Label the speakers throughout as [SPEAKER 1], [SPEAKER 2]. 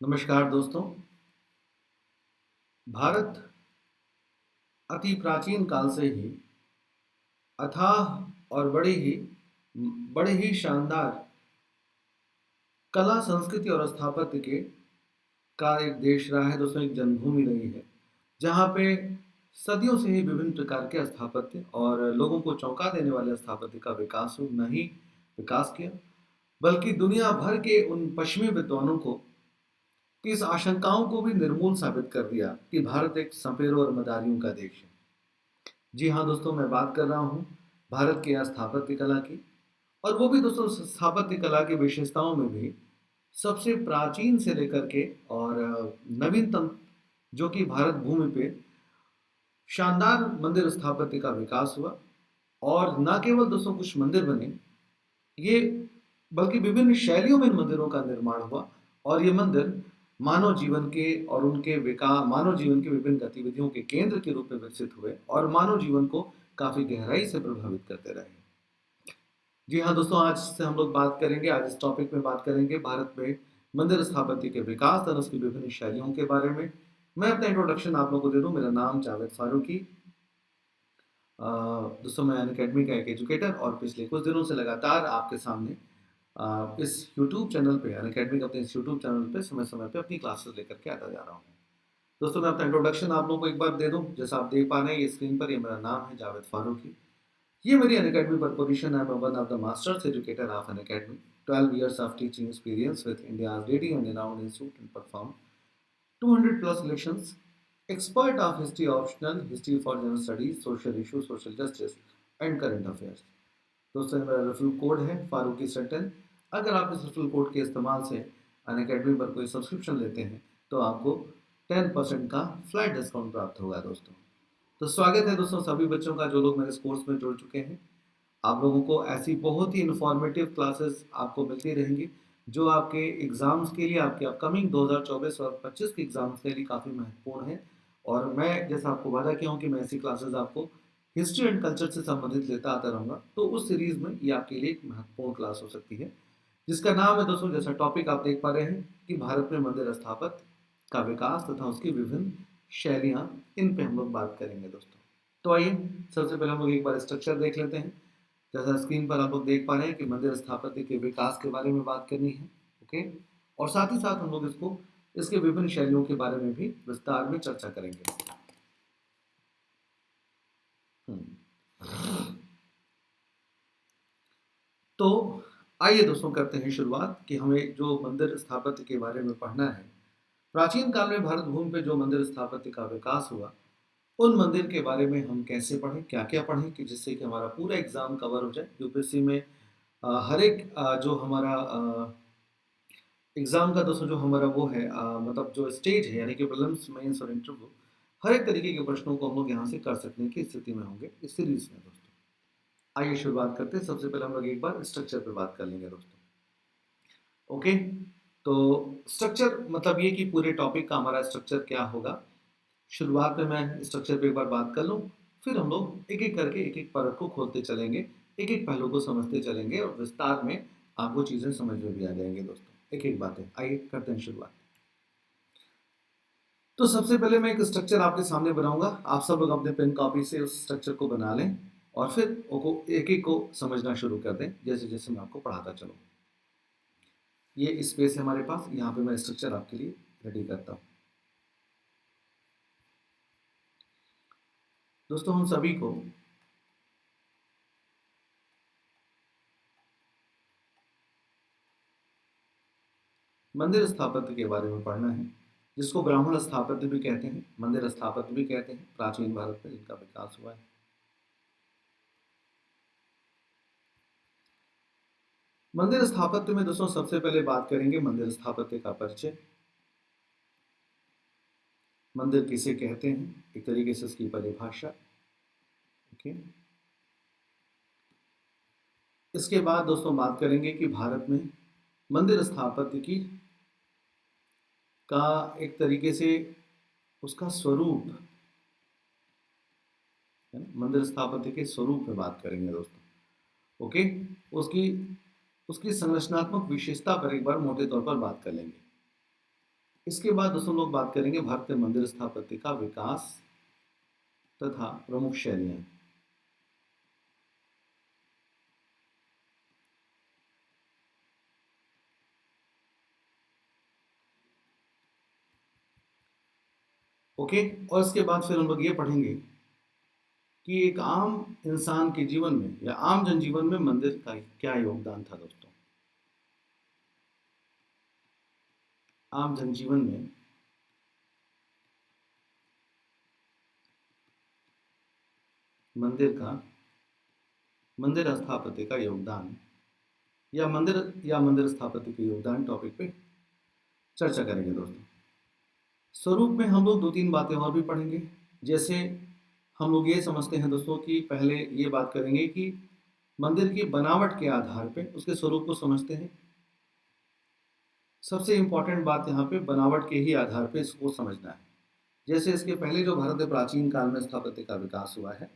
[SPEAKER 1] नमस्कार दोस्तों। भारत अति प्राचीन काल से ही अथाह और बड़े ही शानदार कला, संस्कृति और स्थापत्य के का एक देश रहा है दोस्तों, एक जन्मभूमि रही है, जहाँ पे सदियों से ही विभिन्न प्रकार के स्थापत्य और लोगों को चौंका देने वाले स्थापत्य का विकास हो न ही विकास किया, बल्कि दुनिया भर के उन पश्चिमी विद्वानों को इस आशंकाओं को भी निर्मूल साबित कर दिया कि भारत एक सपेरों और मदारियों का देश है। जी हाँ दोस्तों, मैं बात कर रहा हूँ भारत की स्थापत्य कला की, और वो भी दोस्तों स्थापत्य कला की विशेषताओं में भी सबसे प्राचीन से लेकर के और नवीनतम, जो कि भारत भूमि पे शानदार मंदिर स्थापत्य का विकास हुआ। और न केवल दोस्तों कुछ मंदिर बने, ये बल्कि विभिन्न शैलियों में इन मंदिरों का निर्माण हुआ। और ये मंदिर मानव जीवन के विभिन्न गतिविधियों के केंद्र के रूप में विकसित हुए और मानव जीवन को काफी गहराई से प्रभावित करते रहे। जी हाँ दोस्तों, आज से हम लोग बात करेंगे, आज इस टॉपिक में बात करेंगे भारत में मंदिर स्थापत्य के विकास और उसकी विभिन्न शैलियों के बारे में। मैं अपना इंट्रोडक्शन आप लोगों को दे दूं। मेरा नाम जावेद फारूकी। दोस्तों, मैं अनअकैडमी का एक एजुकेटर और पिछले कुछ दिनों से लगातार आपके सामने इस यूट्यूब चैनल पे, अनअकैडमी के अपने इस यूट्यूब चैनल पे समय समय पे अपनी क्लासेस लेकर के आता जा रहा हूँ। दोस्तों, मैं अपना इंट्रोडक्शन आप लोगों को एक बार दे दूं। जैसा आप देख पा रहे हैं ये स्क्रीन पर, ये मेरा नाम है जावेद फारूकी। ये मेरी अनअकैडमी पर पोजीशन है। One of the masters educator of Unacademy, 12 years of teaching experience with India's leading and renowned institute and perform 200 plus elections, expert of history optional, history for general studies, social issues, social justice and current affairs। दोस्तों, ये मेरा referral code है फारूकी सेंटेन। अगर आप इस referral code के इस्तेमाल से अनअकैडमी पर कोई सब्सक्रिप्शन लेते हैं तो आपको 10% का फ्लैट डिस्काउंट प्राप्त होगा दोस्तों। तो स्वागत है दोस्तों सभी बच्चों का जो लोग मेरे इस कोर्स में जुड़ चुके हैं। आप लोगों को ऐसी बहुत ही इन्फॉर्मेटिव क्लासेस आपको मिलती रहेंगी जो आपके एग्ज़ाम्स के लिए, आपके अपकमिंग 2024 और 25 के एग्ज़ाम्स के लिए काफ़ी महत्वपूर्ण है। और मैं जैसा आपको वादा किया हूँ कि मैं ऐसी क्लासेस आपको हिस्ट्री एंड कल्चर से संबंधित लेता आता रहूँगा, तो उस सीरीज़ में ये आपके लिए एक महत्वपूर्ण क्लास हो सकती है, जिसका नाम है दोस्तों, जैसा टॉपिक आप देख पा रहे हैं कि भारत में मंदिर स्थापत्य का विकास तथा उसकी विभिन्न शैलियाँ, इन पे हम लोग बात करेंगे दोस्तों। तो आइए सबसे पहले हम लोग एक बार स्ट्रक्चर देख लेते हैं। जैसा स्क्रीन पर आप लोग देख पा रहे हैं कि मंदिर स्थापत्य के विकास के बारे में बात करनी है। ओके, और साथ ही साथ हम लोग इसके विभिन्न शैलियों के बारे में भी विस्तार में चर्चा करेंगे। तो आइए दोस्तों करते हैं शुरुआत कि हमें जो मंदिर स्थापत्य के बारे में पढ़ना है। प्राचीन काल में भारत भूमि पे जो मंदिर स्थापत्य का विकास हुआ, उन मंदिर के बारे में हम कैसे पढ़ें, क्या क्या पढ़ें कि जिससे कि हमारा पूरा एग्जाम कवर हो जाए। यूपीएससी में हर एक जो हमारा एग्जाम का दोस्तों जो हमारा वो है, मतलब जो स्टेज है, यानी कि प्रीलिम्स, मेंस और इंटरव्यू, हर एक तरीके के प्रश्नों को हम लोग यहाँ से कर सकने की स्थिति में होंगे इस सीरीज में दोस्तों। आइए शुरुआत करते हैं। सबसे पहले हम लोग एक बार स्ट्रक्चर पे बात कर लेंगे दोस्तों। ओके, तो स्ट्रक्चर मतलब ये कि पूरे टॉपिक का हमारा स्ट्रक्चर क्या होगा। शुरुआत में मैं स्ट्रक्चर पे एक बार बात कर लूँ, फिर हम लोग एक एक करके एक एक परत को खोलते चलेंगे, एक एक पहलू को समझते चलेंगे और विस्तार में आपको चीज़ें समझ में भी आ जाएंगे दोस्तों, एक एक बातें। आइए करते हैं शुरुआत। तो सबसे पहले मैं एक स्ट्रक्चर आपके सामने बनाऊंगा, आप सब लोग अपने पेन कॉपी से उस स्ट्रक्चर को बना लें और फिर एक एक को समझना शुरू कर दें जैसे जैसे मैं आपको पढ़ाता चलूँ। ये स्पेस है हमारे पास, यहाँ पे मैं स्ट्रक्चर आपके लिए रेडी करता हूँ। दोस्तों, हम सभी को मंदिर स्थापत्य के बारे में पढ़ना है, जिसको ब्राह्मण स्थापत्य भी कहते हैं, मंदिर स्थापत्य भी कहते हैं, प्राचीन भारत में जिनका विकास हुआ है। मंदिर स्थापत्य में दोस्तों सबसे पहले बात करेंगे मंदिर स्थापत्य का परिचय। मंदिर किसे कहते हैं, एक तरीके से इसकी परिभाषा। ओके, इसके बाद दोस्तों बात करेंगे कि भारत में मंदिर स्थापत्य की का एक तरीके से उसका स्वरूप है ना, मंदिर स्थापत्य के स्वरूप में बात करेंगे दोस्तों। ओके, उसकी उसकी संरचनात्मक विशेषता पर एक बार मोटे तौर पर बात कर लेंगे। इसके बाद दोस्तों लोग बात करेंगे भारतीय मंदिर स्थापत्य का विकास तथा प्रमुख शैलियां। ओके, और इसके बाद फिर हम लोग ये पढ़ेंगे कि एक आम इंसान के जीवन में या आम जनजीवन में मंदिर का क्या योगदान था दोस्तों। आम जनजीवन में मंदिर का मंदिर स्थापत्य का योगदान या मंदिर स्थापत्य के योगदान टॉपिक पे चर्चा करेंगे दोस्तों। स्वरूप में हम लोग दो तीन बातें और भी पढ़ेंगे। जैसे हम लोग ये समझते हैं दोस्तों कि पहले ये बात करेंगे कि मंदिर की बनावट के आधार पे उसके स्वरूप को समझते हैं। सबसे इंपॉर्टेंट बात यहाँ पे बनावट के ही आधार पे इसको समझना है। जैसे इसके पहले जो भारत में प्राचीन काल में स्थापत्य का विकास हुआ है,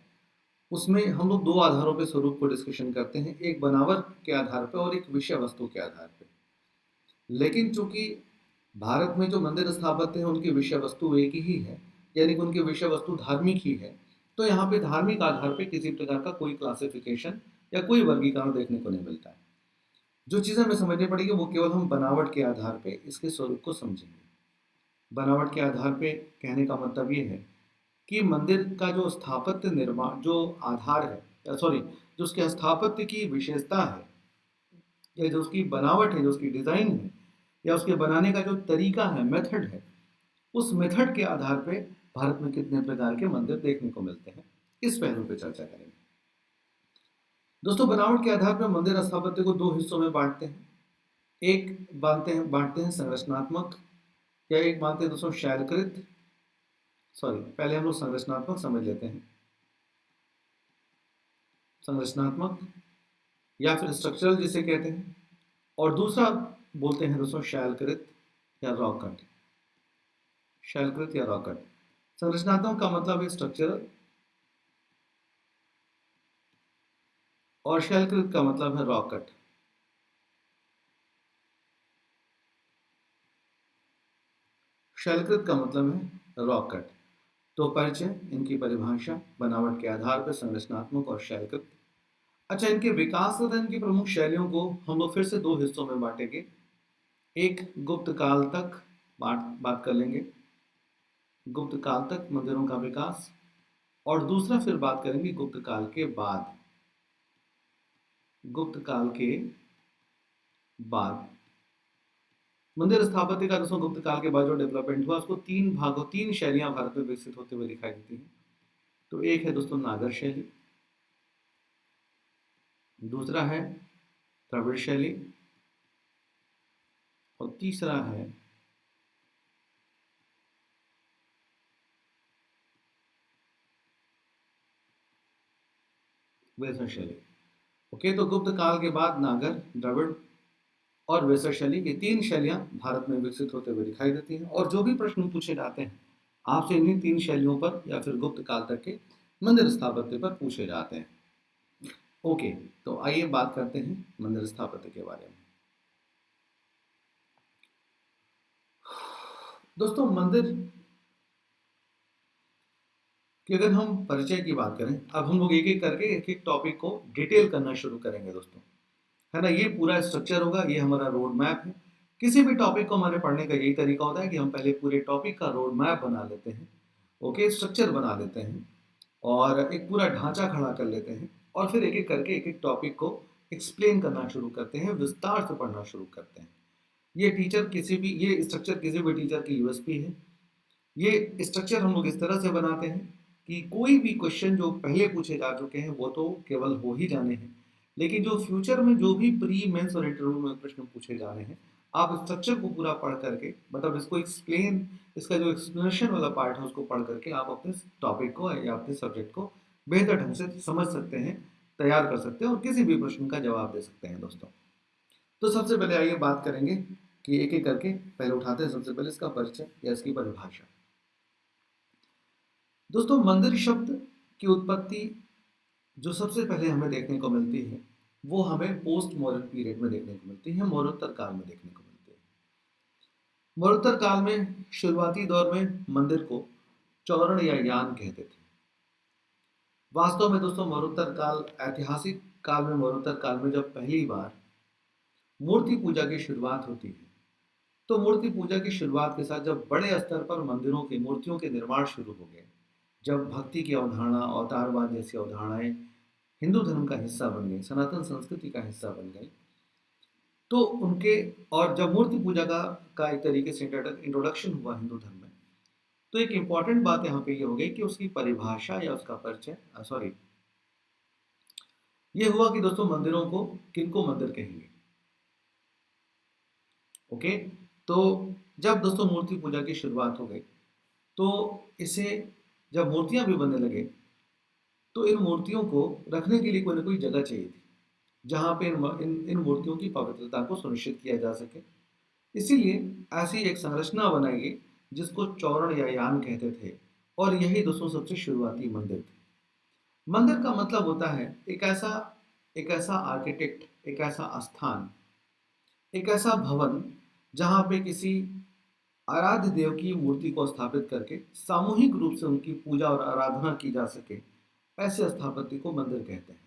[SPEAKER 1] उसमें हम लोग दो आधारों पे स्वरूप को डिस्कशन करते हैं, एक बनावट के आधार पे और एक विषय वस्तु के आधार पे। लेकिन चूंकि भारत में जो मंदिर स्थापत्य है उनकी विषय वस्तु एक ही है, यानी कि उनकी विषय वस्तु धार्मिक ही है, तो यहाँ पे धार्मिक आधार पे किसी प्रकार का कोई क्लासिफिकेशन या कोई वर्गीकरण देखने को नहीं मिलता है। जो चीज़ हमें समझनी पड़ेगी वो केवल हम बनावट के आधार पे इसके स्वरूप को समझेंगे। बनावट के आधार पे कहने का मतलब ये है कि मंदिर का जो स्थापत्य निर्माण जो आधार है, सॉरी, जो उसके स्थापत्य की विशेषता है या जो उसकी बनावट है, जो उसकी डिज़ाइन है या उसके बनाने का जो तरीका है, मेथड है, उस मेथड के आधार पे भारत में कितने प्रकार के मंदिर देखने को मिलते हैं, इस पहलू पे चर्चा करेंगे दोस्तों। बनावट के आधार पर मंदिर स्थापत्य को दो हिस्सों में बांटते हैं। एक बांटते हैं संरचनात्मक, या एक मानते हैं दोस्तों शैलकृत। सॉरी, पहले हम लोग संरचनात्मक समझ लेते हैं। संरचनात्मक या फिर स्ट्रक्चरल जिसे कहते हैं, और दूसरा बोलते हैं दोस्तों शैलकृत या रॉक कट। शैलकृत या रॉक कट। संरचनात्मक का मतलब है स्ट्रक्चरल और शैलकृत का मतलब है रॉक कट। शैलकृत का मतलब है रॉक कट। तो परिचय, इनकी परिभाषा, बनावट के आधार पर संरचनात्मक और शैलकृत। अच्छा, इनके विकास तथा इनकी प्रमुख शैलियों को हम लोग फिर से दो हिस्सों में बांटेंगे। एक गुप्त काल तक बात कर लेंगे, गुप्त काल तक मंदिरों का विकास, और दूसरा फिर बात करेंगे गुप्त काल के बाद। गुप्त काल के बाद मंदिर स्थापत्य का दोस्तों गुप्त काल के बाद जो डेवलपमेंट हुआ उसको तीन शैलियां भारत में विकसित होते हुए दिखाई देती हैं। तो एक है दोस्तों नागर शैली, दूसरा है द्रविड़ शैली, और तीसरा है वेसर शैली। ओके, तो गुप्त काल के बाद नागर, द्रविड़ और वेसर शैली, ये तीन शैलियां भारत में विकसित होते हुए दिखाई देती हैं। और जो भी प्रश्न पूछे जाते हैं आपसे इन्हीं तीन शैलियों पर या फिर गुप्त काल तक के मंदिर स्थापत्य पर पूछे जाते हैं। ओके, तो आइए बात करते हैं मंदिर स्थापत्य के बारे में। दोस्तों मंदिर कि अगर हम परिचय की बात करें, अब हम लोग एक एक करके एक एक टॉपिक को डिटेल करना शुरू करेंगे दोस्तों, है ना। ये पूरा स्ट्रक्चर होगा, ये हमारा रोड मैप है। किसी भी टॉपिक को हमारे पढ़ने का यही तरीका होता है कि हम पहले पूरे टॉपिक का रोड मैप बना लेते हैं, ओके, स्ट्रक्चर बना लेते हैं और एक पूरा ढांचा खड़ा कर लेते हैं, और फिर एक एक करके एक एक टॉपिक को एक्सप्लेन करना शुरू करते हैं, विस्तार से पढ़ना शुरू करते हैं। ये स्ट्रक्चर किसी भी टीचर की यूएसपी है। ये स्ट्रक्चर हम लोग इस तरह से बनाते हैं कि कोई भी क्वेश्चन जो पहले पूछे जा चुके हैं वो तो केवल हो ही जाने हैं, लेकिन जो फ्यूचर में जो भी प्री मेंस और इंटरव्यू में प्रश्न पूछे जा रहे हैं, आप स्ट्रक्चर को पूरा पढ़ करके, मतलब इसको एक्सप्लेन, इसका जो एक्सप्लेनेशन वाला पार्ट है उसको पढ़ करके आप अपने टॉपिक को या अपने सब्जेक्ट को बेहतर ढंग से समझ सकते हैं, तैयार कर सकते हैं और किसी भी प्रश्न का जवाब दे सकते हैं दोस्तों। तो सबसे पहले आइए बात करेंगे कि एक एक करके पहले उठाते हैं सबसे पहले इसका परिचय या इसकी परिभाषा। दोस्तों मंदिर शब्द की उत्पत्ति जो सबसे पहले हमें देखने को मिलती है वो हमें पोस्ट मॉडर्न पीरियड में देखने को मिलती है, मरणोत्तर काल में देखने को मिलती है। मरुत्तर काल में शुरुआती दौर में मंदिर को चौरण या यान कहते थे। वास्तव में दोस्तों मरुत्तर काल, ऐतिहासिक काल में मरुत्तर काल में जब पहली बार मूर्ति पूजा की शुरुआत होती है, तो मूर्ति पूजा की शुरुआत के साथ जब बड़े स्तर पर मंदिरों की मूर्तियों के निर्माण शुरू हो गए, जब भक्ति की अवधारणा, अवतारवाद जैसी अवधारणाएं हिंदू धर्म का हिस्सा बन गई, सनातन संस्कृति का हिस्सा बन गई, तो उनके, और जब मूर्ति पूजा का एक तरीके से इंट्रोडक्शन हुआ हिंदू धर्म में, तो एक इंपॉर्टेंट बात यहाँ पे ये हो गई कि उसकी परिभाषा या उसका परिचय, सॉरी, ये हुआ कि दोस्तों मंदिरों को किनको मंदिर कहेंगे। ओके, तो जब दोस्तों मूर्ति पूजा की शुरुआत हो गई, तो इसे जब मूर्तियां भी बनने लगे, तो इन मूर्तियों को रखने के लिए कोई ना कोई जगह चाहिए थी, जहाँ पे इन मूर्तियों की पवित्रता को सुनिश्चित किया जा सके। इसीलिए ऐसी एक संरचना बनाई गई जिसको चौरण या यान कहते थे, और यही दोस्तों सबसे शुरुआती मंदिर थे। मंदिर का मतलब होता है एक ऐसा आर्किटेक्ट, एक ऐसा स्थान, एक ऐसा भवन जहाँ पे किसी आराध्य देव की मूर्ति को स्थापित करके सामूहिक रूप से उनकी पूजा और आराधना की जा सके, ऐसे स्थापत्य को मंदिर कहते हैं।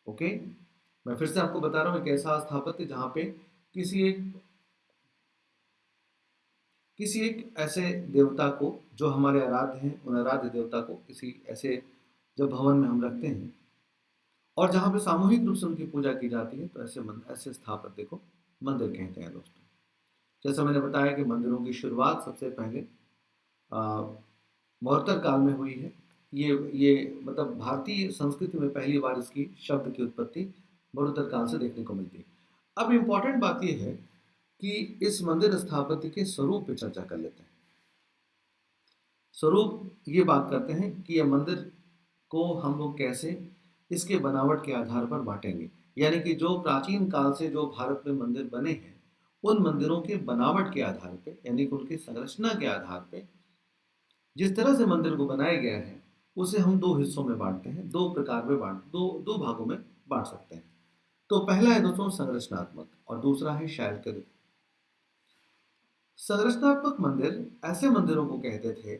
[SPEAKER 1] ओके, मैं फिर से आपको बता रहा हूँ, एक ऐसा स्थापत्य जहाँ पे किसी एक किसी एक ऐसे देवता को जो हमारे आराध्य हैं, उन आराध्य देवता को किसी ऐसे जब भवन में हम रखते हैं और जहाँ पे सामूहिक रूप से उनकी पूजा की जाती है, तो ऐसे स्थापत्य को मंदिर कहते हैं दोस्तों। जैसा मैंने बताया कि मंदिरों की शुरुआत सबसे पहले मौर्तर काल में हुई है। ये मतलब भारतीय संस्कृति में पहली बार इसकी शब्द की उत्पत्ति मौर्तर काल से देखने को मिलती है। अब इम्पॉर्टेंट बात यह है कि इस मंदिर स्थापत्य के स्वरूप पे चर्चा कर लेते हैं। स्वरूप ये बात करते हैं कि यह मंदिर को हम लोग कैसे इसके बनावट के आधार पर बांटेंगे, यानी कि जो प्राचीन काल से जो भारत में मंदिर बने हैं, उन मंदिरों के बनावट के आधार पे, यानी कि उनकी संरचना के आधार पे जिस तरह से मंदिर को बनाया गया है, उसे हम दो हिस्सों में बांटते हैं, दो प्रकार में दो भागों में बांट सकते हैं। तो पहला है दोस्तों संरचनात्मक और दूसरा है शैलकृत। संरचनात्मक मंदिर ऐसे मंदिरों को कहते थे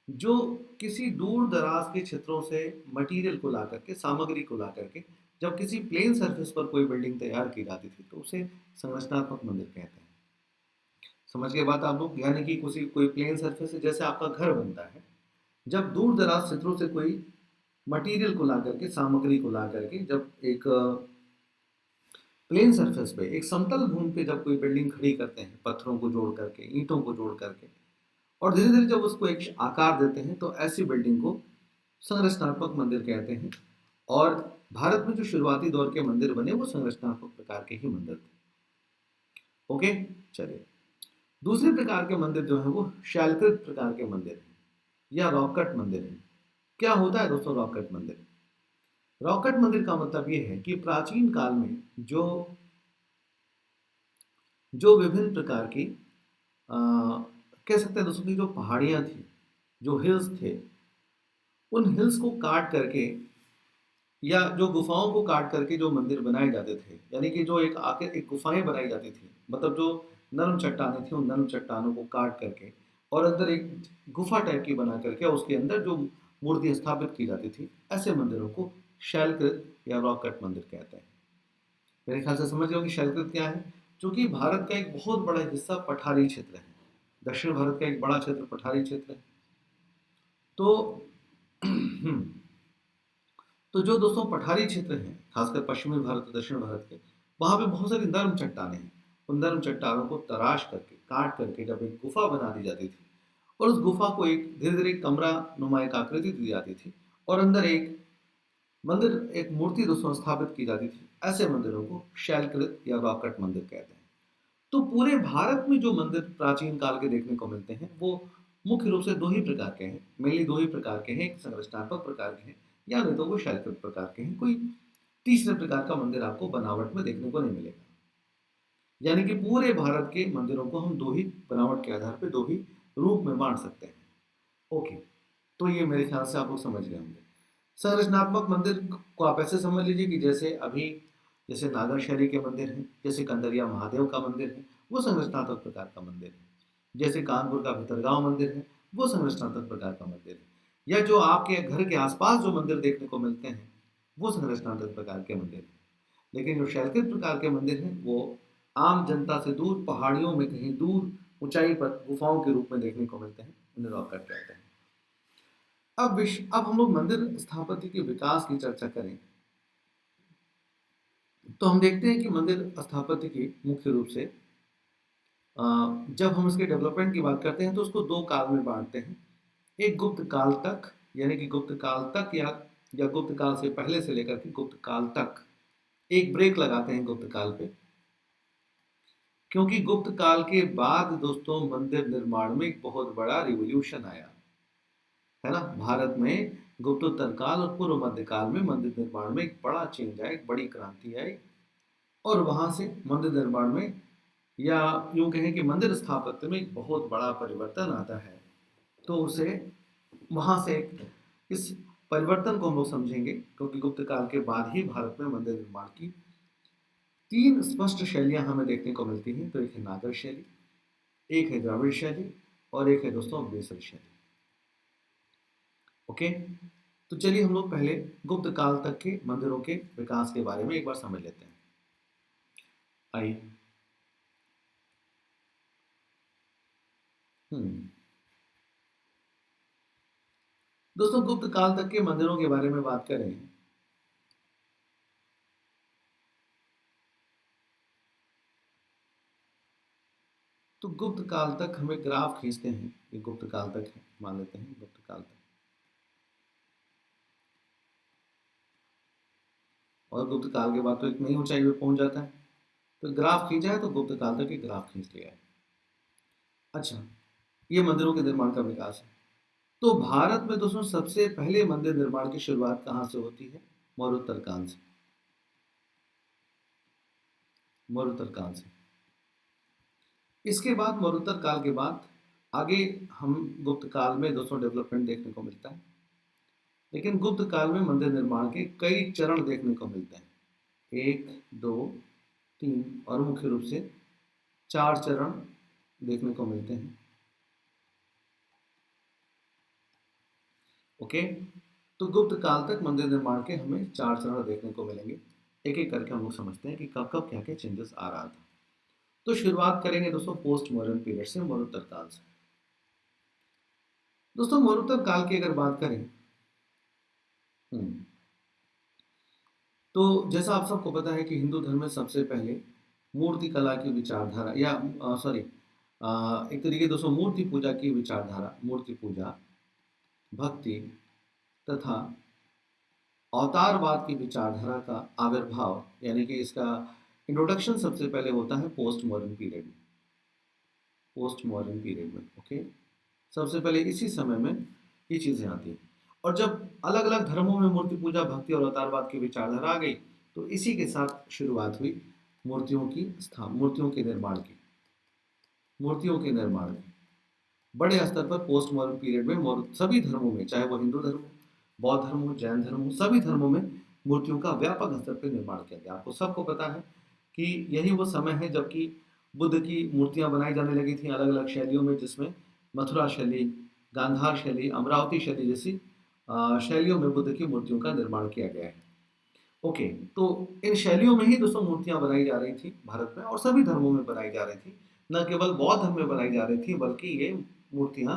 [SPEAKER 1] जो किसी दूर दराज के क्षेत्रों से मटेरियल को ला करके, सामग्री को ला करके, जब किसी प्लेन सरफेस पर कोई बिल्डिंग तैयार की जाती थी, तो उसे संरचनात्मक मंदिर कहते हैं। समझ के बात आप लोग, यानी कि कोई प्लेन सरफेस है, जैसे आपका घर बनता है, जब दूर दराज क्षेत्रों से कोई मटेरियल को ला करके, सामग्री को ला करके, जब एक प्लेन सरफेस पे, एक समतल भूमि पे जब कोई बिल्डिंग खड़ी करते हैं, पत्थरों को जोड़ करके, ईंटों को जोड़ करके, और धीरे धीरे जब उसको एक आकार देते हैं, तो ऐसी बिल्डिंग को संरचनात्मक मंदिर कहते हैं। और भारत में जो शुरुआती दौर के मंदिर बने, वो संरचनात्मक प्रकार के ही मंदिर थे। ओके, चलिए, दूसरे प्रकार के मंदिर जो है वो शैलकृत प्रकार के मंदिर हैं या रॉकेट मंदिर हैं। क्या होता है दोस्तों रॉकेट मंदिर? रॉकेट मंदिर का मतलब ये है कि प्राचीन काल में जो जो विभिन्न प्रकार की कह सकते हैं दोस्तों की जो पहाड़ियाँ थी, जो हिल्स थे, उन हिल्स को काट करके या जो गुफाओं को काट करके जो मंदिर बनाए जाते थे, यानी कि जो एक गुफाएं बनाई जाती थी, मतलब जो नरम चट्टानें थी, उन नरम चट्टानों को काट करके और अंदर एक गुफा टाइप की बना करके उसके अंदर जो मूर्ति स्थापित की जाती थी, ऐसे मंदिरों को शैलकृत या रॉक कट मंदिर कहते हैं। मेरे ख्याल से समझ गए कि शैलकृत क्या है। क्योंकि भारत का एक बहुत बड़ा हिस्सा पठारी क्षेत्र है, दक्षिण भारत का एक बड़ा क्षेत्र पठारी क्षेत्र है। तो तो जो दोस्तों पठारी क्षेत्र हैं, खासकर पश्चिमी भारत और दक्षिण भारत के, वहाँ पे बहुत सारी नर्म चट्टानें हैं। उन नर्म चट्टानों को तराश करके, काट करके जब एक गुफा बना दी जाती थी, और उस गुफा को एक धीरे धीरे कमरा नुमा एक आकृति दी जाती थी, और अंदर एक मंदिर, एक मूर्ति दोस्तों स्थापित की जाती थी, ऐसे मंदिरों को शैलकृत या रॉकेट मंदिर कहते हैं। तो पूरे भारत में जो मंदिर प्राचीन काल के देखने को मिलते हैं, वो मुख्य रूप से दो ही प्रकार के हैं, मेनली दो ही प्रकार के हैं, एक संरचनात्मक प्रकार के हैं, या नहीं तो वो शैलकृत प्रकार के हैं। कोई तीसरे प्रकार का मंदिर आपको बनावट में देखने को नहीं मिलेगा। यानी कि पूरे भारत के मंदिरों को हम दो ही बनावट के आधार पर दो ही रूप में बांट सकते हैं। ओके, तो ये मेरे ख्याल से आप लोग समझ गए होंगे। संरचनात्मक मंदिर को आप ऐसे समझ लीजिए कि जैसे नागर शैली के मंदिर हैं, जैसे कंदरिया महादेव का मंदिर है, वो संरचनात्मक प्रकार का मंदिर है। जैसे कानपुर का भितरगांव मंदिर है, वो संरचनात्मक प्रकार का मंदिर है। या जो आपके घर के आसपास जो मंदिर देखने को मिलते हैं, वो संरचनात्मक प्रकार के मंदिर हैं। लेकिन जो शैलकृत प्रकार के मंदिर हैं, वो आम जनता से दूर पहाड़ियों में कहीं दूर ऊंचाई पर गुफाओं के रूप में देखने को मिलते हैं, उन्हें रॉक कट कहते हैं। अब हम लोग मंदिर स्थापत्य के विकास की चर्चा करें तो हम देखते हैं कि मंदिर स्थापत्य की मुख्य रूप से जब हम इसके डेवलपमेंट की बात करते हैं तो उसको दो काल में बांटते हैं। एक गुप्त काल तक, यानी कि गुप्त काल तक या गुप्त काल से पहले से लेकर के गुप्त काल तक एक ब्रेक लगाते हैं गुप्त काल पे, क्योंकि गुप्त काल के बाद दोस्तों मंदिर निर्माण में एक बहुत बड़ा रिवॉल्यूशन आया है ना। भारत में गुप्तोत्तर काल और पूर्व मध्य काल में मंदिर निर्माण में एक बड़ा चेंज आया, एक बड़ी क्रांति आई, और वहां से मंदिर निर्माण में या यूं कहें कि मंदिर स्थापत्य में एक बहुत बड़ा परिवर्तन आता है। तो उसे वहां से इस परिवर्तन को हम लोग समझेंगे, क्योंकि गुप्त काल के बाद ही भारत में मंदिर निर्माण की तीन स्पष्ट शैलियां हमें देखने को मिलती हैं। तो एक है नागर शैली, एक है द्रविड़ शैली, और एक है दोस्तों बेसर शैली। ओके, तो चलिए हम लोग पहले गुप्त काल तक के मंदिरों के विकास के बारे में एक बार समझ लेते हैं। आइए। दोस्तों गुप्त काल तक के मंदिरों के बारे में बात करें तो गुप्त काल तक हमें ग्राफ खींचते हैं। ये गुप्त काल तक है, मान लेते हैं गुप्त काल तक, और गुप्त काल के बाद तो एक नई ऊंचाई पे पहुंच जाता है। तो ग्राफ खींचा है तो गुप्त काल तक एक ग्राफ खींच लिया है। अच्छा, ये मंदिरों के निर्माण का विकास है। तो भारत में दोस्तों सबसे पहले मंदिर निर्माण की शुरुआत कहाँ से होती है? मरुत्तर काल से। मरुत्तर काल से। इसके बाद मरुत्तर काल के बाद आगे हम गुप्त काल में दोस्तों डेवलपमेंट देखने को मिलता है। लेकिन गुप्त काल में मंदिर निर्माण के कई चरण देखने को मिलते हैं, 1, 2, 3 और मुख्य रूप से 4 चरण देखने को मिलते हैं। ओके, तो गुप्त काल तक मंदिर निर्माण के हमें 4 चरण देखने को मिलेंगे। एक एक करके हम लोग समझते हैं कि कब कब क्या क्या चेंजेस आ रहा था। तो शुरुआत करेंगे दोस्तों पोस्ट मॉडर्न पीरियड से, मरुत्तर काल से। दोस्तों मरुत्तर काल की अगर बात करें, तो जैसा आप सबको पता है कि हिंदू धर्म में सबसे पहले मूर्ति कला की विचारधारा या सॉरी एक तरीके दोस्तों मूर्ति पूजा की विचारधारा, मूर्ति पूजा, भक्ति तथा अवतारवाद की विचारधारा का आविर्भाव, यानी कि इसका इंट्रोडक्शन सबसे पहले होता है पोस्ट मॉडर्न पीरियड में। पोस्ट मॉडर्न पीरियड में ओके, सबसे पहले इसी समय में ये चीज़ें आती हैं। और जब अलग अलग धर्मों में मूर्ति पूजा, भक्ति और अवतारवाद की विचारधारा आ गई, तो इसी के साथ शुरुआत हुई मूर्तियों के निर्माण की। मूर्तियों के निर्माण की बड़े स्तर पर पोस्ट मॉडर्न पीरियड में सभी धर्मों में, चाहे वो हिंदू धर्म हो, बौद्ध धर्म हो, जैन धर्म हो, सभी धर्मों में मूर्तियों का व्यापक स्तर पर निर्माण किया गया। आपको सबको पता है कि यही वो समय है जबकि बुद्ध की मूर्तियां बनाई जाने लगी थी अलग अलग शैलियों में, जिसमें मथुरा शैली, गांधार शैली, अमरावती शैली जैसी शैलियों में बुद्ध की मूर्तियों का निर्माण किया गया है। ओके, तो इन शैलियों में ही दोस्तों मूर्तियां बनाई जा रही थी भारत में, और सभी धर्मों में बनाई जा रही थी। न केवल बौद्ध धर्म में बनाई जा रही थी, बल्कि ये मूर्तियां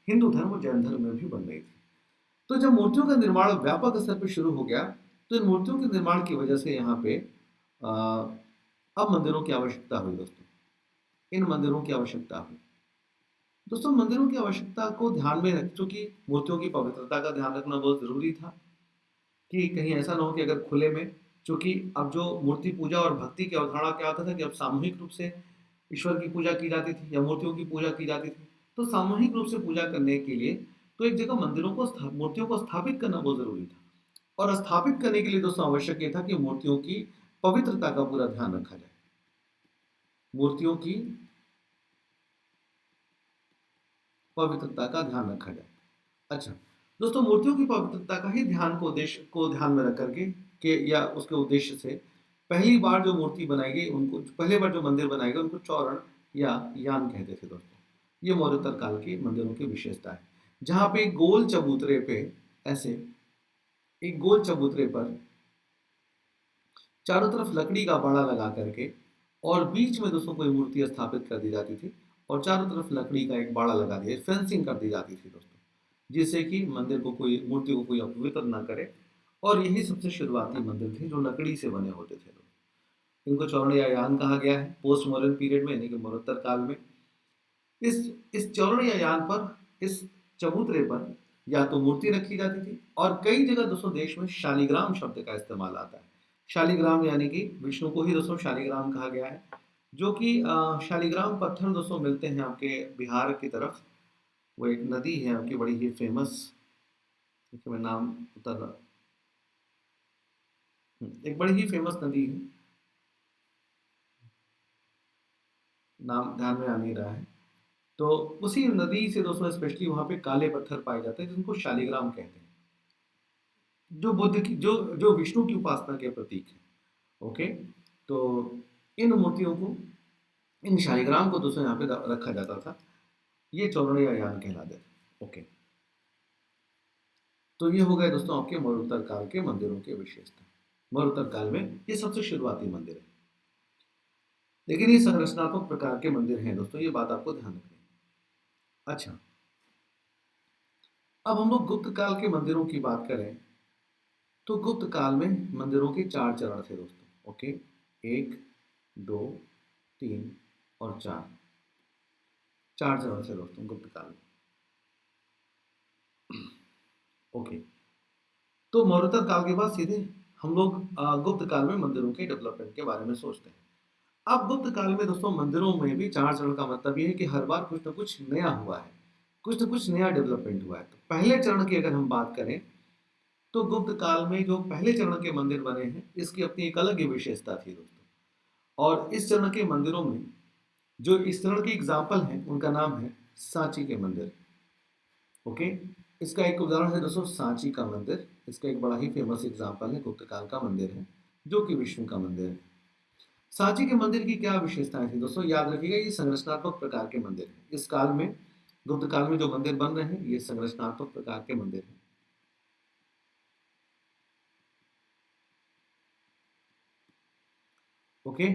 [SPEAKER 1] हिंदू धर्म और जैन धर्म में भी बन रही थी। तो जब मूर्तियों का निर्माण व्यापक स्तर पर शुरू हो गया, तो इन मूर्तियों के निर्माण की वजह से यहाँ पे अब मंदिरों की आवश्यकता हुई दोस्तों। इन मंदिरों की आवश्यकता हुई दोस्तों, मंदिरों की आवश्यकता को ध्यान में रख, चूंकि मूर्तियों की पवित्रता का ध्यान रखना बहुत जरूरी था कि कहीं ऐसा ना हो कि अगर खुले में, चूंकि अब जो मूर्ति पूजा और भक्ति की अवधारणा क्या होता था कि अब सामूहिक रूप से ईश्वर की पूजा की जाती थी या मूर्तियों की पूजा की जाती थी। तो सामूहिक रूप से पूजा करने के लिए तो एक जगह मूर्तियों को स्थापित करना बहुत जरूरी था, और स्थापित करने के लिए दोस्तों आवश्यक ये था कि मूर्तियों की पवित्रता का पूरा ध्यान रखा जाए। मूर्तियों की पवित्रता का ध्यान रखा जाए। अच्छा दोस्तों, मूर्तियों की पवित्रता का ही उद्देश्य को ध्यान में रख करके या उसके उद्देश्य से पहली बार जो मूर्ति बनाई गई, उनको पहली बार जो मंदिर बनाए गए उनको चौरण या यान कहते थे दोस्तों। ये मौर्योत्तर काल के मंदिरों की विशेषता है, जहाँ पे गोल चबूतरे पे ऐसे एक गोल चबूतरे पर चारों तरफ लकड़ी का बाड़ा लगा करके और बीच में दोस्तों कोई मूर्ति स्थापित कर दी जाती थी और चारों तरफ लकड़ी का एक बाड़ा लगा दिया, फेंसिंग कर दी जाती थी दोस्तों, जिससे कि मंदिर को कोई मूर्ति को कोई अपवित्र ना करे। और यही सबसे शुरुआती मंदिर थे जो लकड़ी से बने होते थे दोस्तों। इनको चौरणयान कहा गया है पोस्ट मॉडर्न पीरियड में, यानी कि मरणोत्तर काल में। इस चौरणयान पर, इस चबूतरे पर या तो मूर्ति रखी जाती थी और कई जगह दोस्तों देश में शालिग्राम शब्द का इस्तेमाल आता है। शालिग्राम यानी कि विष्णु को ही दोस्तों शालिग्राम कहा गया है, जो कि शालिग्राम पत्थर दोस्तों मिलते हैं आपके बिहार की तरफ। वो एक नदी है आपकी बड़ी ही फेमस, देखिए मैं नाम उतर रहा, एक बड़ी ही फेमस नदी है, नाम ध्यान में आ नहीं रहा है। तो उसी नदी से दोस्तों स्पेशली वहां पे काले पत्थर पाए जाते हैं जिनको शालिग्राम कहते हैं, जो बुद्ध की जो जो विष्णु की उपासना के प्रतीक है। ओके, तो इन मूर्तियों को, इन शालिग्राम को दोस्तों यहाँ पे रखा जाता था। ये चौरणयान कहलाते थे। ओके, तो ये हो गए दोस्तों आपके मरणोत्तर काल के मंदिरों के विशेषता। मरणोत्तर काल में ये सबसे शुरुआती मंदिर है, लेकिन ये संरचनात्मक प्रकार के मंदिर हैं दोस्तों, ये बात आपको ध्यान रखनी है। अच्छा, अब हम लोग गुप्त काल के मंदिरों की बात करें तो गुप्त काल में मंदिरों के 4 चरण थे दोस्तों। ओके, 1, 2, 3 और 4, 4 चरण थे दोस्तों गुप्त काल में। ओके, तो मौर्योत्तर काल के बाद सीधे हम लोग गुप्त काल में मंदिरों के डेवलपमेंट के बारे में सोचते हैं। अब गुप्त काल में दोस्तों मंदिरों में भी 4 चरण का मतलब ये है कि हर बार कुछ ना कुछ नया हुआ है, कुछ ना कुछ नया डेवलपमेंट हुआ है। तो पहले चरण की अगर हम बात करें तो गुप्त काल में जो पहले चरण के मंदिर बने हैं, इसकी अपनी एक अलग ही विशेषता थी दोस्तों। और इस चरण के मंदिरों में जो इस चरण के एग्जाम्पल हैं उनका नाम है सांची के मंदिर। ओके, इसका एक उदाहरण है दोस्तों सांची का मंदिर। इसका एक बड़ा ही फेमस एग्जाम्पल है, गुप्त काल का मंदिर है जो कि विष्णु का मंदिर है। सांची के मंदिर की क्या विशेषताएं थी दोस्तों, याद रखिएगा ये संरचनात्मक प्रकार के मंदिर हैं। इस काल में, गुप्त काल में जो मंदिर बन रहे हैं ये संरचनात्मक प्रकार के मंदिर हैं। ओके,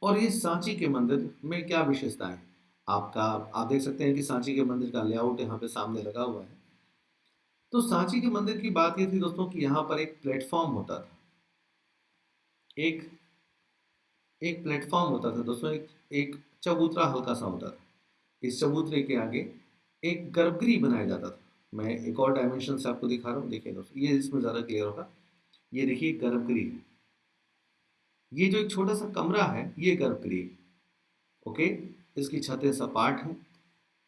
[SPEAKER 1] और ये सांची के मंदिर में क्या विशेषता है, आप देख सकते हैं कि सांची के मंदिर का लेआउट यहाँ पे सामने लगा हुआ है। तो सांची के मंदिर की बात ये थी दोस्तों कि यहाँ पर एक प्लेटफॉर्म होता था, एक एक प्लेटफॉर्म होता था दोस्तों, एक चबूतरा हल्का सा होता था। इस चबूतरे के आगे एक गर्भगृह बनाया जाता था। मैं एक और डायमेंशन से आपको दिखा रहा हूँ, देखिए दोस्तों, ये इसमें ज़्यादा क्लियर होगा। ये देखिए गर्भगृह, ये जो एक छोटा सा कमरा है ये गर्भगृह। ओके, इसकी छतें सपाट हैं,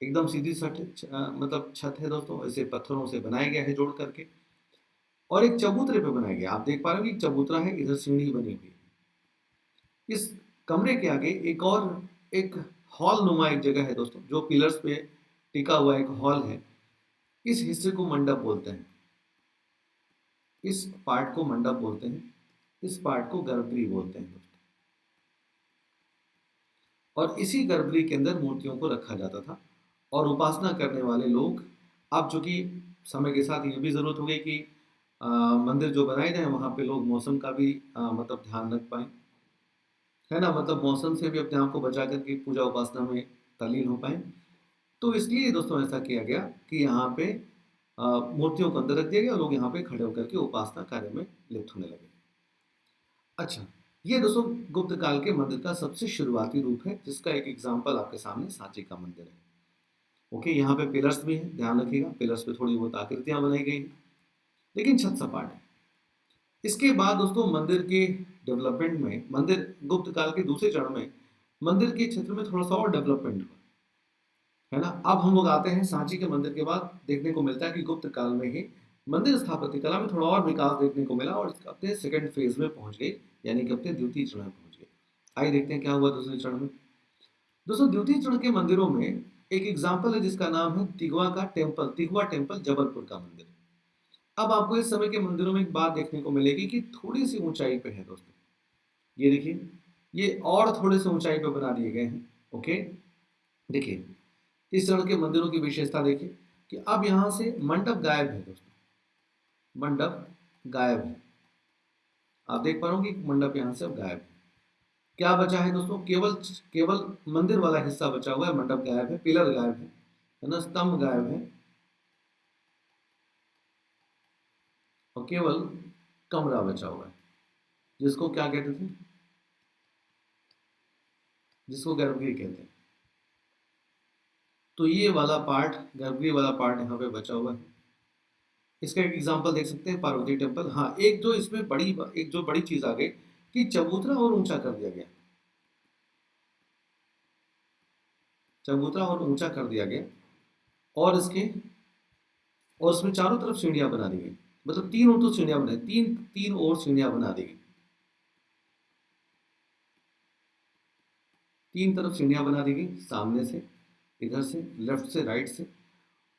[SPEAKER 1] एकदम सीधी मतलब छत है दोस्तों, इसे पत्थरों से बनाया गया है जोड़ करके और एक चबूतरे पे बनाया गया। आप देख पा रहे हो कि चबूतरा है, इधर सीढ़ी बनी हुई है। इस कमरे के आगे एक हॉल नुमा एक जगह है दोस्तों, जो पिलर्स पे टिका हुआ एक हॉल है। इस हिस्से को मंडप बोलते हैं, इस पार्ट को मंडप बोलते हैं, इस पार्ट को गर्भगृह बोलते हैं दोस्तों। और इसी गर्भगृह के अंदर मूर्तियों को रखा जाता था और उपासना करने वाले लोग, अब चूंकि समय के साथ ये भी जरूरत हो गई कि मंदिर जो बनाए जाए वहाँ पे लोग मौसम का भी मतलब ध्यान रख पाए, है ना, मतलब मौसम से भी अपने आप को बचा करके पूजा उपासना में तल्लीन हो पाए। तो इसलिए दोस्तों ऐसा किया गया कि यहाँ पे मूर्तियों को अंदर रख दिया गया और लोग यहाँ पे खड़े होकर के उपासना कार्य में लिप्त होने लगे। अच्छा, ये दोस्तों गुप्त काल के मंदिर का सबसे शुरुआती रूप है, जिसका एक एग्जाम्पल आपके सामने सांची का मंदिर है। ओके, यहाँ पे पिलर्स भी हैं, ध्यान रखिएगा पिलर्स पे थोड़ी बहुत आकृतियां बनाई गई हैं, लेकिन छत सपाट है। इसके बाद दोस्तों मंदिर के डेवलपमेंट में, मंदिर गुप्त काल के दूसरे चरण में मंदिर के क्षेत्र में थोड़ा सा और डेवलपमेंट हुआ, है ना। अब हम लोग आते हैं सांची के मंदिर के बाद, देखने को मिलता है कि गुप्त काल में ही मंदिर स्थापत्य कला में थोड़ा और विकास देखने को मिला और अपने सेकंड फेज में पहुंच गई, यानी कि अपने द्वितीय चरण में पहुंच गई। आइए देखते हैं क्या हुआ दूसरे चरण में। दोस्तों द्वितीय चरण के मंदिरों में एक एग्जाम्पल है जिसका नाम है तिगवा का टेम्पल, तिगवा टेम्पल जबलपुर का मंदिर। अब आपको इस समय के मंदिरों में एक बात देखने को मिलेगी कि थोड़ी सी ऊंचाई पे है दोस्तों, ये देखिए, ये और थोड़े से ऊंचाई पे बना दिए गए हैं। ओके, देखिए इस चरण के मंदिरों की विशेषता देखिए कि अब यहाँ से मंडप गायब है दोस्तों, मंडप गायब है। आप देख पा रहे हो कि मंडप यहाँ से अब गायब है। क्या बचा है दोस्तों? केवल केवल मंदिर वाला हिस्सा बचा हुआ है, मंडप गायब है, पिलर गायब है ना, स्तंभ गायब है, और केवल कमरा बचा हुआ है, जिसको क्या कहते थे? जिसको गर्भगृह कहते हैं। तो ये वाला पार्ट, गर्भगृह वाला पार्ट यहाँ पे बचा हुआ है। इसका एक एग्जांपल देख सकते हैं, पार्वती टेम्पल। हाँ, एक जो इसमें एक जो बड़ी चीज आ गई कि चबूतरा और ऊंचा कर दिया गया, चबूतरा और ऊंचा कर दिया गया, और इसके और उसमें चारों तरफ सीढ़ियां बना दी गई, मतलब तीन और तो सीढ़ियां बनाई, तीन तीन और सीढ़ियां बना दी गई, तीन तरफ सीढ़ियां बना दी गई, सामने से, इधर से, लेफ्ट से, राइट से।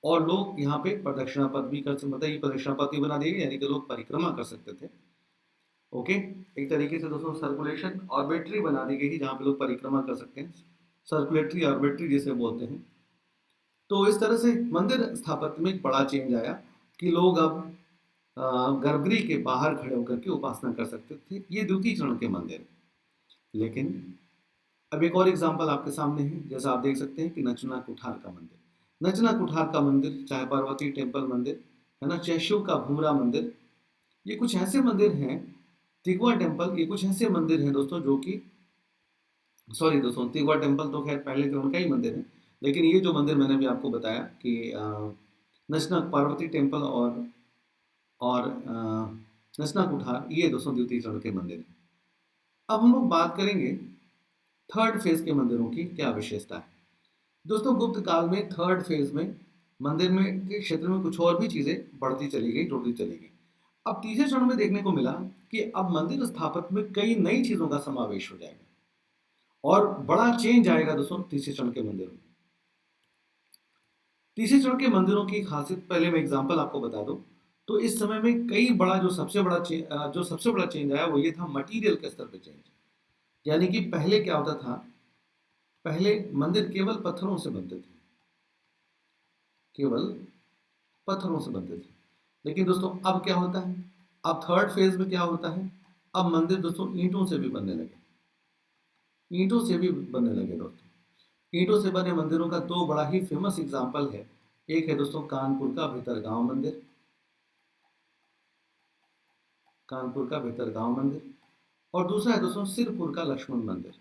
[SPEAKER 1] और लोग यहाँ पे प्रदक्षिणा पथ भी कर सकते, मतलब ये प्रदक्षिणा पथ भी बना दी गई, यानी कि लोग परिक्रमा कर सकते थे। ओके, एक तरीके से दोस्तों सर्कुलेशन ऑर्बिटरी बना दी गई, जहाँ पे लोग परिक्रमा कर सकते हैं, सर्कुलेटरी ऑर्बिटरी जिसे बोलते हैं। तो इस तरह से मंदिर स्थापत्य में एक बड़ा चेंज आया कि लोग अब गर्भगृह के बाहर खड़े होकर के उपासना कर सकते थे। ये द्वितीय चरण के मंदिर। लेकिन अब एक और एग्जाम्पल आपके सामने है, जैसा आप देख सकते हैं कि नचना कुठार का मंदिर, नचना कुठार का मंदिर, चाहे पार्वती टेम्पल मंदिर है ना, चाहे शिव का भूमरा मंदिर, ये कुछ ऐसे मंदिर हैं, तिगवा टेम्पल, ये कुछ ऐसे मंदिर हैं दोस्तों जो कि, सॉरी दोस्तों, तिगवा टेम्पल तो खैर पहले क्रम का ही मंदिर है, लेकिन ये जो मंदिर मैंने भी आपको बताया कि नचना पार्वती टेम्पल और नचना कुठार, ये दोस्तों द्वितीय चरण के मंदिर हैं। अब हम लोग बात करेंगे थर्ड फेज के मंदिरों की क्या विशेषता है। दोस्तों, गुप्त काल में थर्ड फेज में मंदिर में के क्षेत्र में कुछ और भी चीजें बढ़ती चली गई, जुड़ती चली गई। अब तीसरे चरण में देखने को मिला कि अब मंदिर स्थापत्य में कई नई चीजों का समावेश हो जाएगा और बड़ा चेंज आएगा दोस्तों तीसरे चरण के मंदिरों में। तीसरे चरण के मंदिरों की खासियत पहले मैं एग्जांपल आपको बता दूं, तो इस समय में कई बड़ा जो सबसे बड़ा चेंज आया वो ये था मटेरियल के स्तर पे चेंज। यानी कि पहले क्या होता था, पहले मंदिर केवल पत्थरों से बनते थे, केवल पत्थरों से बनते थे। लेकिन दोस्तों अब क्या होता है, अब थर्ड फेज में क्या होता है, अब मंदिर दोस्तों ईंटों से भी बनने लगे, ईंटों से भी बनने लगे दोस्तों। ईंटों से बने मंदिरों का दो बड़ा ही फेमस एग्जाम्पल है। एक है दोस्तों कानपुर का भितरगांव मंदिर, कानपुर का भितरगांव मंदिर, और दूसरा है दोस्तों सिरपुर का लक्ष्मण मंदिर।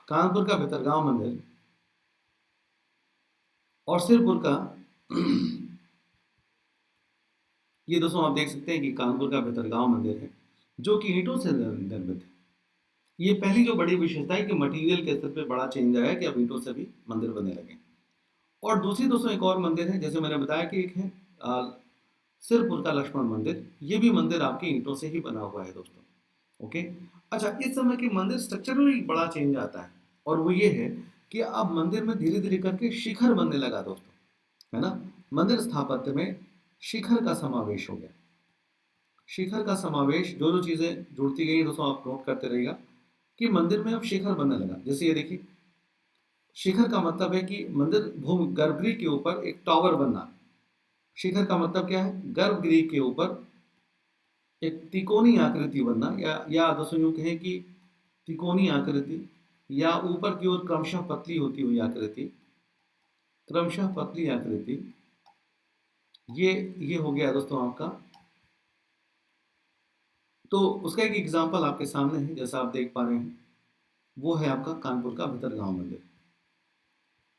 [SPEAKER 1] कानपुर का भितरगांव मंदिर और सिरपुर का ये दोस्तों आप देख सकते हैं कि कानपुर का भितरगांव मंदिर है जो कि ईंटों से निर्मित है। ये पहली जो बड़ी विशेषता है कि मटेरियल के स्तर पे बड़ा चेंज आया कि अब ईंटों से भी मंदिर बनने लगे। और दूसरी दोस्तों एक और मंदिर है, जैसे मैंने बताया कि एक है सिरपुर का लक्ष्मण मंदिर, ये भी मंदिर आपके ईंटों से ही बना हुआ है दोस्तों। ओके, अच्छा, इस समय के मंदिर स्ट्रक्चर में भी बड़ा चेंज आता है, और वो ये है कि अब मंदिर में धीरे धीरे करके शिखर बनने लगा दोस्तों, है ना। मंदिर स्थापत्य में शिखर का समावेश हो गया, शिखर का समावेश, जो जो चीजें जुड़ती गई दोस्तों आप नोट करते रहिएगा कि मंदिर में अब शिखर बनने लगा। जैसे ये देखिए, शिखर का मतलब है कि मंदिर भूमि गर्भगृह के ऊपर एक टावर बनना। शिखर का मतलब क्या है, गर्भगृह के ऊपर एक तिकोनी आकृति बनना, या दोस्तों यूं कहें कि तिकोनी आकृति, या ऊपर की ओर क्रमशः पतली होती हुई आकृति, क्रमशः पतली आकृति, ये हो गया दोस्तों आपका। तो उसका एक एग्जाम्पल आपके सामने है, जैसा आप देख पा रहे हैं, वो है आपका कानपुर का भितरगांव मंदिर।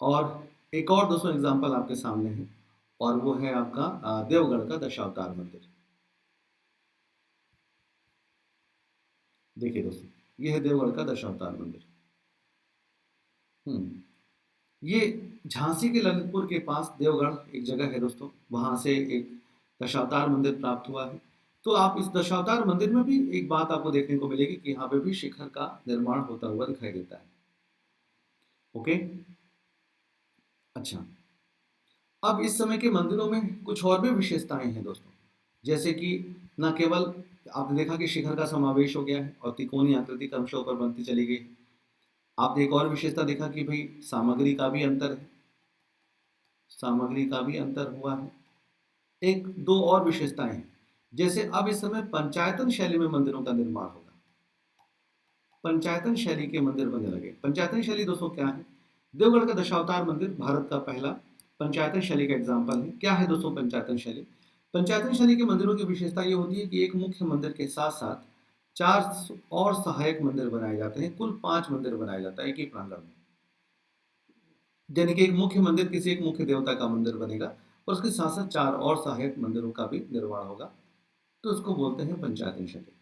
[SPEAKER 1] और एक और दोस्तों एग्जाम्पल आपके सामने है, और वो है आपका देवगढ़ का दशावतार मंदिर। देखिए दोस्तों, ये है देवगढ़ का दशावतार मंदिर। हम्म ये झांसी के ललितपुर के पास देवगढ़ एक जगह है दोस्तों, वहां से एक दशावतार मंदिर प्राप्त हुआ है। तो आप इस दशावतार मंदिर में भी एक बात आपको देखने को मिलेगी कि यहाँ पे भी शिखर का निर्माण होता हुआ दिखाई देता है। ओके, अच्छा, अब इस समय के मंदिरों में कुछ और भी विशेषताएं हैं दोस्तों, जैसे कि न केवल आपने देखा कि शिखर का समावेश हो गया है और त्रिकोणीय आकृति क्रमशः ऊपर बनती चली गई। आपने एक और विशेषता देखा कि भाई सामग्री का भी अंतर है, सामग्री का भी अंतर हुआ है। एक दो और विशेषताएं हैं, जैसे अब इस समय पंचायतन शैली में मंदिरों का निर्माण होगा। पंचायतन शैली के मंदिर बनने लगे। पंचायतन शैली दोस्तों क्या है? देवगढ़ का दशावतार मंदिर भारत का पहला पंचायतन शैली का एग्जाम्पल है। क्या है दोस्तों पंचायतन शैली? पंचायतन शैली के मंदिरों की विशेषता ये होती है कि एक मुख्य मंदिर के साथ साथ 4 और सहायक मंदिर बनाए जाते हैं। कुल 5 मंदिर बनाए जाता है एक ही प्रांगण में। यानी कि एक मुख्य मंदिर किसी एक मुख्य देवता का मंदिर बनेगा और उसके साथ साथ 4 और सहायक मंदिरों का भी निर्माण होगा, तो इसको बोलते हैं पंचायतन शैली।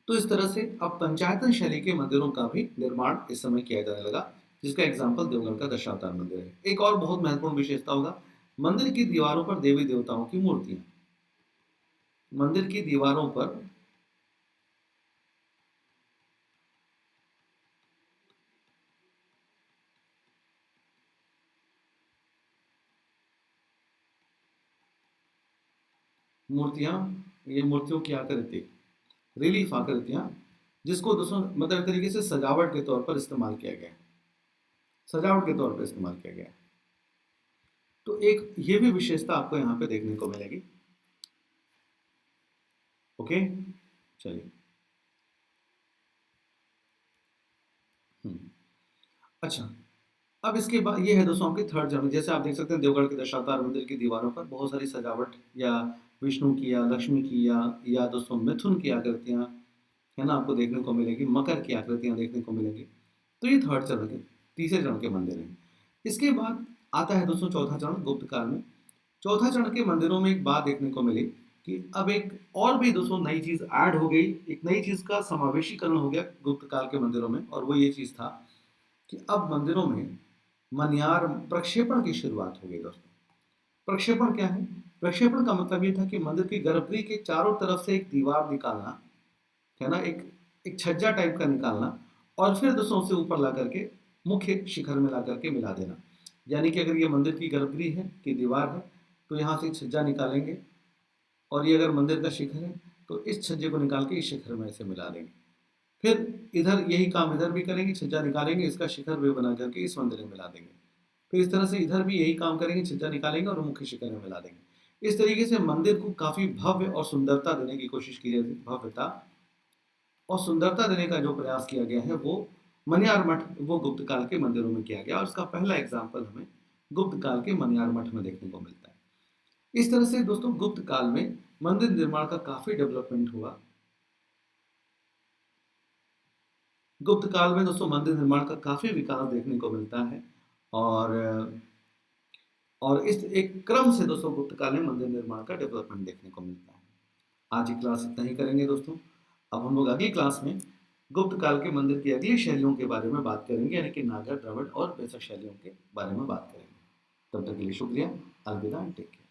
[SPEAKER 1] तो इस तरह से अब पंचायतन शैली के मंदिरों का भी निर्माण इस समय किया जाने लगा, जिसका एग्जाम्पल देवगढ़ का दशावतार मंदिर है। एक और बहुत महत्वपूर्ण विशेषता होगा, मंदिर की दीवारों पर देवी देवताओं की मूर्तियां। मंदिर की दीवारों पर मूर्तियां, ये मूर्तियों की आकृति, रिलीफ आकृतियां, जिसको दोस्तों मतलब एक तरीके से सजावट के तौर पर इस्तेमाल किया गया है, सजावट के तौर पर इस्तेमाल किया गया है। तो एक ये भी विशेषता आपको यहाँ पे देखने को मिलेगी। ओके, चलिए। हम्म, अच्छा, अब इसके बाद ये है दोस्तों आपके थर्ड चरण। जैसे आप देख सकते हैं देवगढ़ के दशावतार मंदिर की दीवारों पर बहुत सारी सजावट या विष्णु की या लक्ष्मी की या दोस्तों मिथुन की आकृतियां है ना आपको देखने को मिलेगी, मकर की आकृतियां देखने को मिलेंगी। तो ये थर्ड चरण के, तीसरे चरण के मंदिर हैं। इसके बाद आता है दोस्तों चौथा चरण गुप्त काल में। चौथा चरण के मंदिरों में एक बात देखने को मिली कि अब एक और भी दोस्तों नई चीज ऐड हो गई, एक नई चीज का समावेशीकरण हो गया गुप्त काल के मंदिरों में, और वो ये चीज था कि अब मंदिरों में मनियार प्रक्षेपण की शुरुआत हो गई दोस्तों। प्रक्षेपण क्या है? प्रक्षेपण का मतलब ये था कि मंदिर की गर्भगृह के चारों तरफ से एक दीवार निकालना, है ना, एक एक छज्जा टाइप का निकालना, और फिर दोस्तों उसे ऊपर ला करके मुख्य शिखर में ला करके मिला देना। यानी कि अगर ये मंदिर की गर्भगृह है की दीवार है तो यहाँ से छज्जा निकालेंगे, और ये अगर मंदिर का शिखर है तो इस छज्जे को निकाल के इस शिखर में इसे मिला देंगे। फिर इधर यही काम इधर भी करेंगे, छज्जा निकालेंगे, इसका शिखर भी बना करके इस मंदिर में मिला देंगे। फिर इस तरह से इधर भी यही काम करेंगे, छज्जा निकालेंगे और मुख्य शिखर में मिला देंगे। इस तरीके से मंदिर को काफी भव्य और सुंदरता देने की कोशिश की जाती है। भव्यता और सुंदरता देने का जो प्रयास किया गया है वो मनियार मठ, वो गुप्त काल के मंदिरों में किया गया, और उसका पहला एग्जाम्पल हमें गुप्त काल के मनियार मठ में देखने को मिलता है। इस तरह से दोस्तों गुप्त काल में मंदिर निर्माण का काफी डेवलपमेंट हुआ। गुप्त काल में दोस्तों मंदिर निर्माण का काफी विकास देखने को मिलता है, और इस एक क्रम से दोस्तों गुप्त काल में मंदिर निर्माण का डेवलपमेंट देखने को मिलता है। आज की क्लास इतना ही करेंगे दोस्तों। अब हम लोग अगली क्लास में गुप्त काल के मंदिर की अगली शैलियों के बारे में बात करेंगे, यानी कि नागर, द्रविड़ और वैशा शैलियों के बारे में बात करेंगे। तब तक के लिए शुक्रिया, अलविदा, टेक केयर।